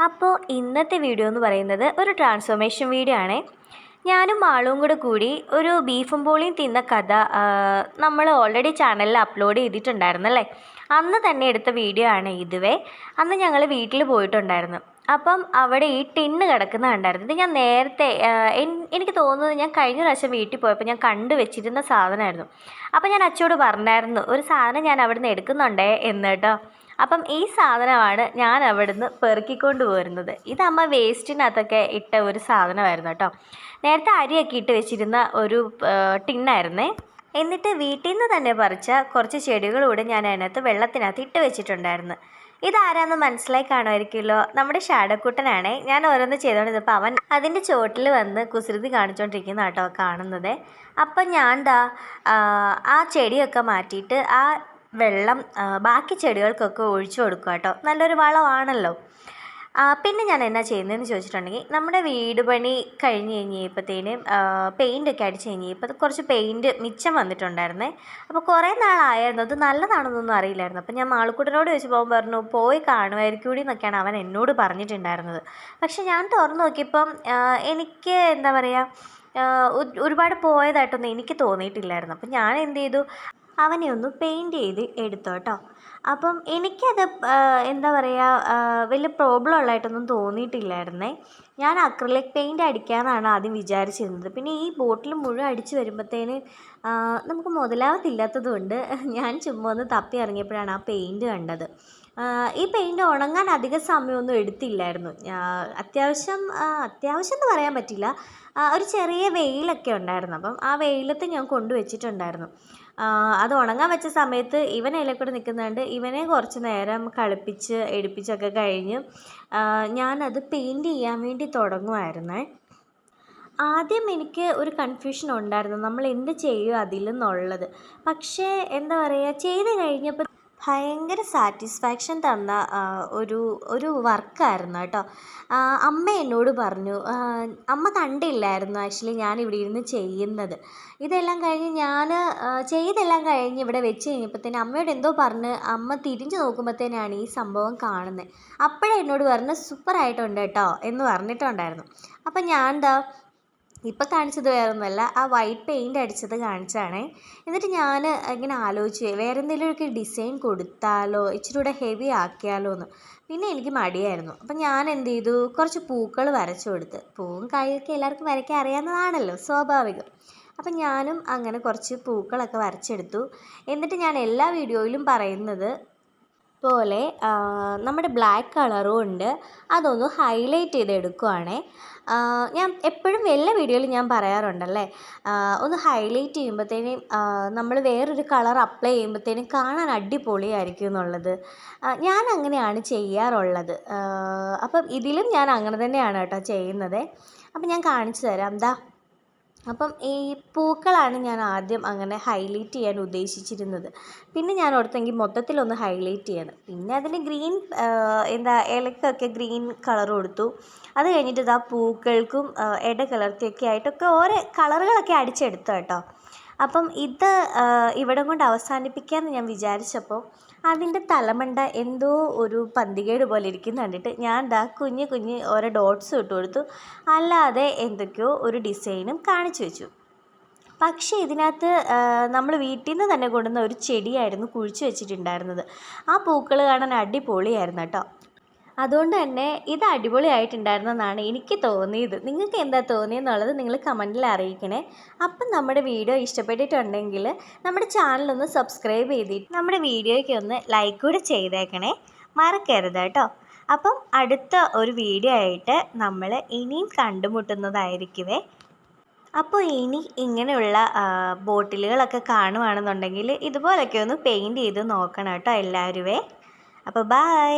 അപ്പോൾ ഇന്നത്തെ വീഡിയോ എന്ന് പറയുന്നത് ഒരു ട്രാൻസ്ഫോർമേഷൻ വീഡിയോ ആണ്. ഞാനും ആളും കൂടി ഒരു ബീഫും പോളിയും തിന്ന കഥ നമ്മൾ ഓൾറെഡി ചാനലിൽ അപ്ലോഡ് ചെയ്തിട്ടുണ്ടായിരുന്നല്ലേ. അന്ന് തന്നെ എടുത്ത വീഡിയോ ആണ് ഇതുവേ. അന്ന് ഞങ്ങൾ വീട്ടിൽ പോയിട്ടുണ്ടായിരുന്നു. അപ്പം അവിടെ ഈ ടിന്ന് കിടക്കുന്ന കണ്ടായിരുന്നു. ഇത് ഞാൻ നേരത്തെ എനിക്ക് തോന്നുന്നത് ഞാൻ കഴിഞ്ഞ പ്രാവശ്യം വീട്ടിൽ പോയപ്പോൾ ഞാൻ കണ്ടു വെച്ചിരുന്ന സാധനമായിരുന്നു. അപ്പോൾ ഞാൻ അച്ഛനോട് പറഞ്ഞായിരുന്നു ഒരു സാധനം ഞാൻ അവിടെ നിന്ന് എടുക്കുന്നുണ്ടേ എന്ന് കേട്ടോ. അപ്പം ഈ സാധനമാണ് ഞാൻ അവിടുന്ന് പെറുക്കിക്കൊണ്ട് പോരുന്നത്. ഇത് അമ്മ വേസ്റ്റിനകത്തൊക്കെ ഇട്ട ഒരു സാധനമായിരുന്നു കേട്ടോ. നേരത്തെ അരിയൊക്കെ ഇട്ട് വെച്ചിരുന്ന ഒരു ടിന്നായിരുന്നേ. എന്നിട്ട് വീട്ടിൽ നിന്ന് തന്നെ പറിച്ച കുറച്ച് ചെടികളൂടെ ഞാൻ അതിനകത്ത് വെള്ളത്തിനകത്ത് ഇട്ട് വെച്ചിട്ടുണ്ടായിരുന്നു. ഇതാരാന്ന് മനസ്സിലായി കാണുമായിരിക്കുമല്ലോ, നമ്മുടെ ഷാഡക്കുട്ടനാണേ. ഞാൻ ഓരോന്ന് ചെയ്തുകൊണ്ടിരുന്നപ്പോൾ അവൻ അതിൻ്റെ ചോട്ടിൽ വന്ന് കുസൃതി കാണിച്ചുകൊണ്ടിരിക്കുന്ന കേട്ടോ കാണുന്നത്. അപ്പം ഞാൻ ആ ചെടിയൊക്കെ മാറ്റിയിട്ട് ആ വെള്ളം ബാക്കി ചെടികൾക്കൊക്കെ ഒഴിച്ചു കൊടുക്കുക കേട്ടോ. നല്ലൊരു വളമാണല്ലോ. പിന്നെ ഞാൻ എന്നാ ചെയ്യുന്നതെന്ന് ചോദിച്ചിട്ടുണ്ടെങ്കിൽ, നമ്മുടെ വീട് പണി കഴിഞ്ഞ് കഴിഞ്ഞപ്പോഴത്തേനും പെയിൻ്റൊക്കെ അടിച്ച് കഴിഞ്ഞപ്പോൾ കുറച്ച് പെയിൻറ്റ് മിച്ചം വന്നിട്ടുണ്ടായിരുന്നേ. അപ്പോൾ കുറേ നാളായിരുന്നു, അത് നല്ലതാണെന്നൊന്നും അറിയില്ലായിരുന്നു. അപ്പോൾ ഞാൻ മാളുക്കുട്ടനോട് ചോദിച്ചപ്പോൾ പറഞ്ഞു പോയി കാണുമായിരിക്കും കൂടി എന്നൊക്കെയാണ് അവൻ എന്നോട് പറഞ്ഞിട്ടുണ്ടായിരുന്നത്. പക്ഷെ ഞാൻ തുറന്നു നോക്കിയപ്പം എനിക്ക് എന്താ പറയുക, ഒരുപാട് പോയതായിട്ടൊന്നും എനിക്ക് തോന്നിയിട്ടില്ലായിരുന്നു. അപ്പം ഞാൻ എന്ത് ചെയ്തു, അവനെ ഒന്ന് പെയിൻറ്റ് ചെയ്ത് എടുത്തു കേട്ടോ. അപ്പം എനിക്കത് എന്താ പറയുക, വലിയ പ്രോബ്ലം ഉള്ളതായിട്ടൊന്നും തോന്നിയിട്ടില്ലായിരുന്നേ. ഞാൻ അക്രിലിക് പെയിൻറ്റ് അടിക്കാമെന്നാണ് ആദ്യം വിചാരിച്ചിരുന്നത്. പിന്നെ ഈ ബോട്ടിൽ മുഴുവൻ അടിച്ച് വരുമ്പോഴത്തേന് നമുക്ക് മുതലാവത്തില്ലാത്തത് കൊണ്ട് ഞാൻ ചുമ്മാ ഒന്ന് തപ്പി ഇറങ്ങിയപ്പോഴാണ് ആ പെയിൻറ്റ് കണ്ടത്. ഈ പെയിൻറ്റ് ഉണങ്ങാൻ അധിക സമയമൊന്നും എടുത്തില്ലായിരുന്നു. അത്യാവശ്യം എന്ന് പറയാൻ പറ്റില്ല, ഒരു ചെറിയ വെയിലൊക്കെ ഉണ്ടായിരുന്നു. അപ്പം ആ വെയിലത്ത് ഞാൻ കൊണ്ടുവച്ചിട്ടുണ്ടായിരുന്നു. അത് ഉണങ്ങാൻ വെച്ച സമയത്ത് ഇവൻ അതിലെ കൂടെ നിൽക്കുന്നുണ്ട്. ഇവനെ കുറച്ച് നേരം കളിപ്പിച്ച് എടുപ്പിച്ചൊക്കെ കഴിഞ്ഞ് ഞാനത് പെയിൻറ്റ് ചെയ്യാൻ വേണ്ടി തുടങ്ങുമായിരുന്നേ. ആദ്യം എനിക്ക് ഒരു കൺഫ്യൂഷൻ ഉണ്ടായിരുന്നു നമ്മൾ എന്ത് ചെയ്യും അതിലെന്നുള്ളത്. പക്ഷേ എന്താ പറയുക, ചെയ്ത് കഴിഞ്ഞപ്പോൾ ഭയങ്കര സാറ്റിസ്ഫാക്ഷൻ തന്ന ഒരു വർക്കായിരുന്നു കേട്ടോ. അമ്മ എന്നോട് പറഞ്ഞു, അമ്മ കണ്ടില്ലായിരുന്നു ആക്ച്വലി ഞാനിവിടെ ഇരുന്ന് ചെയ്യുന്നത്. ഇതെല്ലാം കഴിഞ്ഞ് ഞാൻ ചെയ്തെല്ലാം കഴിഞ്ഞ് ഇവിടെ വെച്ച് കഴിഞ്ഞപ്പോഴത്തേന് അമ്മയോട് എന്തോ പറഞ്ഞ് അമ്മ തിരിഞ്ഞ് നോക്കുമ്പോഴത്തേനാണ് ഈ സംഭവം കാണുന്നത്. അപ്പോഴേ എന്നോട് പറഞ്ഞു സൂപ്പറായിട്ടുണ്ട് കേട്ടോ എന്ന് പറഞ്ഞിട്ടുണ്ടായിരുന്നു. അപ്പം ഞാൻ ഇപ്പം കാണിച്ചത് വേറെ ഒന്നുമല്ല, ആ വൈറ്റ് പെയിൻ്റ് അടിച്ചത് കാണിച്ചാണേ. എന്നിട്ട് ഞാൻ ഇങ്ങനെ ആലോചിച്ച് വേറെ എന്തെങ്കിലുമൊക്കെ ഡിസൈൻ കൊടുത്താലോ, ഇച്ചിരി കൂടെ ഹെവി ആക്കിയാലോ എന്ന്. പിന്നെ എനിക്ക് മടിയായിരുന്നു. അപ്പം ഞാൻ എന്ത് ചെയ്തു, കുറച്ച് പൂക്കൾ വരച്ചു കൊടുത്ത്. പൂവും കായൊക്കെ എല്ലാവർക്കും വരയ്ക്കാൻ അറിയാവുന്നതാണല്ലോ, സ്വാഭാവികം. അപ്പം ഞാനും അങ്ങനെ കുറച്ച് പൂക്കളൊക്കെ വരച്ചെടുത്തു. എന്നിട്ട് ഞാൻ എല്ലാ വീഡിയോയിലും പറയുന്നത് പോലെ നമ്മുടെ ബ്ലാക്ക് കളറും ഉണ്ട്, അതൊന്ന് ഹൈലൈറ്റ് ചെയ്തെടുക്കുവാണേ. ഞാൻ എപ്പോഴും എല്ലാ വീഡിയോയിലും ഞാൻ പറയാറുണ്ടല്ലേ, ഒന്ന് ഹൈലൈറ്റ് ചെയ്യുമ്പോഴത്തേനും നമ്മൾ വേറൊരു കളർ അപ്ലൈ ചെയ്യുമ്പോഴത്തേനും കാണാൻ അടിപൊളിയായിരിക്കും എന്നുള്ളത് ഞാൻ അങ്ങനെയാണ് ചെയ്യാറുള്ളത്. അപ്പം ഇതിലും ഞാൻ അങ്ങനെ തന്നെയാണ് കേട്ടോ ചെയ്യുന്നത്. അപ്പം ഞാൻ കാണിച്ചു തരാം. അപ്പം ഈ പൂക്കളാണ് ഞാൻ ആദ്യം അങ്ങനെ ഹൈലൈറ്റ് ചെയ്യാൻ ഉദ്ദേശിച്ചിരുന്നത്. പിന്നെ ഞാൻ ഓർത്തെങ്കിൽ മൊത്തത്തിലൊന്ന് ഹൈലൈറ്റ് ചെയ്യണം. പിന്നെ അതിന് ഗ്രീൻ ഇലക്കൊക്കെ ഗ്രീൻ കളർ കൊടുത്തു. അത് കഴിഞ്ഞിട്ട് പൂക്കൾക്കും ഇടകലർത്തിയൊക്കെ ആയിട്ടൊക്കെ ഓരോ കളറുകളൊക്കെ അടിച്ചെടുത്തു കേട്ടോ. അപ്പം ഇത് ഇവിടം കൊണ്ട് അവസാനിപ്പിക്കാമെന്ന് ഞാൻ വിചാരിച്ചപ്പോൾ അതിൻ്റെ തലമണ്ട എന്തോ ഒരു പന്തികേട് പോലെ ഇരിക്കുന്ന കണ്ടിട്ട് ഞാൻ കുഞ്ഞ് ഓരോ ഡോട്ട്സ് ഇട്ട് കൊടുത്തു. അല്ലാതെ എന്തൊക്കെയോ ഒരു ഡിസൈനും കാണിച്ചു വെച്ചു. പക്ഷേ ഇതിനകത്ത് നമ്മൾ വീട്ടിൽ നിന്ന് തന്നെ കൊണ്ടുവന്ന ഒരു ചെടിയായിരുന്നു കുഴിച്ച് വെച്ചിട്ടുണ്ടായിരുന്നത്. ആ പൂക്കൾ കാണാൻ അടിപൊളിയായിരുന്നു കേട്ടോ. അതുകൊണ്ട് തന്നെ ഇത് അടിപൊളിയായിട്ടുണ്ടായിരുന്നെന്നാണ് എനിക്ക് തോന്നിയത്. നിങ്ങൾക്ക് എന്താ തോന്നിയെന്നുള്ളത് നിങ്ങൾ കമൻറ്റിൽ അറിയിക്കണേ. അപ്പം നമ്മുടെ വീഡിയോ ഇഷ്ടപ്പെട്ടിട്ടുണ്ടെങ്കിൽ നമ്മുടെ ചാനലൊന്ന് സബ്സ്ക്രൈബ് ചെയ്തിട്ട് നമ്മുടെ വീഡിയോയ്ക്ക് ഒന്ന് ലൈക്ക് കൂടെ ചെയ്തേക്കണേ, മറക്കരുത് കേട്ടോ. അപ്പം അടുത്ത ഒരു വീഡിയോ ആയിട്ട് നമ്മൾ ഇനിയും കണ്ടുമുട്ടുന്നതായിരിക്കുമേ. അപ്പോൾ ഇനി ഇങ്ങനെയുള്ള ബോട്ടിലുകളൊക്കെ കാണുകയാണെന്നുണ്ടെങ്കിൽ ഇതുപോലൊക്കെ ഒന്ന് പെയിൻറ്റ് ചെയ്ത് നോക്കണം കേട്ടോ എല്ലാവരുമേ. അപ്പോൾ ബൈ.